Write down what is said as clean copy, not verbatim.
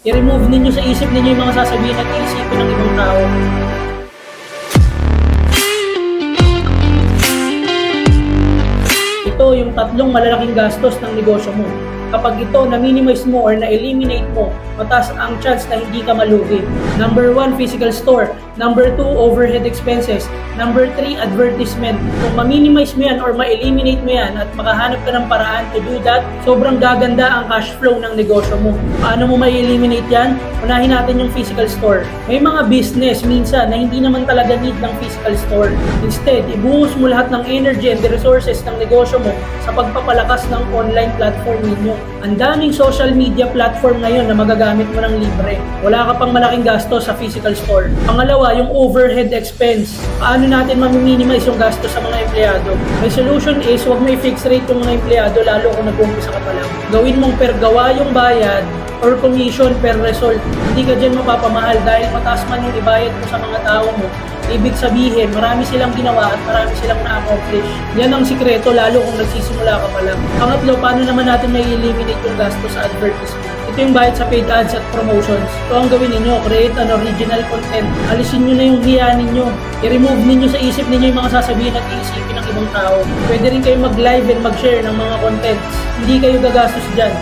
I-remove ninyo sa isip ninyo yung mga sasabihin at iisipin ng ibang tao. Ito yung tatlong malalaking gastos ng negosyo mo. Kapag ito na-minimize mo or na-eliminate mo, mataas ang chance na hindi ka malugi. Number 1, physical store. Number 2, overhead expenses. Number 3, advertisement. Kung ma-minimize mo yan or ma-eliminate mo yan at makahanap ka ng paraan to do that, sobrang gaganda ang cash flow ng negosyo mo. Paano mo ma-eliminate yan? Unahin natin yung physical store. May mga business minsan na hindi naman talaga need ng physical store. Instead, ibuhos mo lahat ng energy and the resources ng negosyo mo sa pagpapalakas ng online platform ninyo. Ang daming social media platform ngayon na magagamit mo ng libre. Wala ka pang malaking gasto sa physical store. Pangalawa, yung overhead expense. Paano natin ma-minimize yung gasto sa mga empleyado? My solution is, huwag mo i-fix rate yung mga empleyado lalo kung nag-umpisa ka pa lang. Gawin mong per gawa yung bayad or commission per result. Hindi ka dyan mapapamahal dahil mataas man yung ibayad mo sa mga tao mo. Ibig sabihin, marami silang ginawa at marami silang na-accomplish. Yan ang sikreto lalo kung nagsisimula ka pa lang. Pangatlo, paano naman natin may eliminate yung gasto sa advertisement? Ito yung bayad sa paid ads at promotions. Ito ang gawin ninyo, create an original content. Alisin nyo na yung hiya ninyo. I-remove ninyo sa isip ninyo yung mga sasabihin at iisipin ng ibang tao. Pwede rin kayo mag-live and mag-share ng mga contents. Hindi kayo gagastos dyan.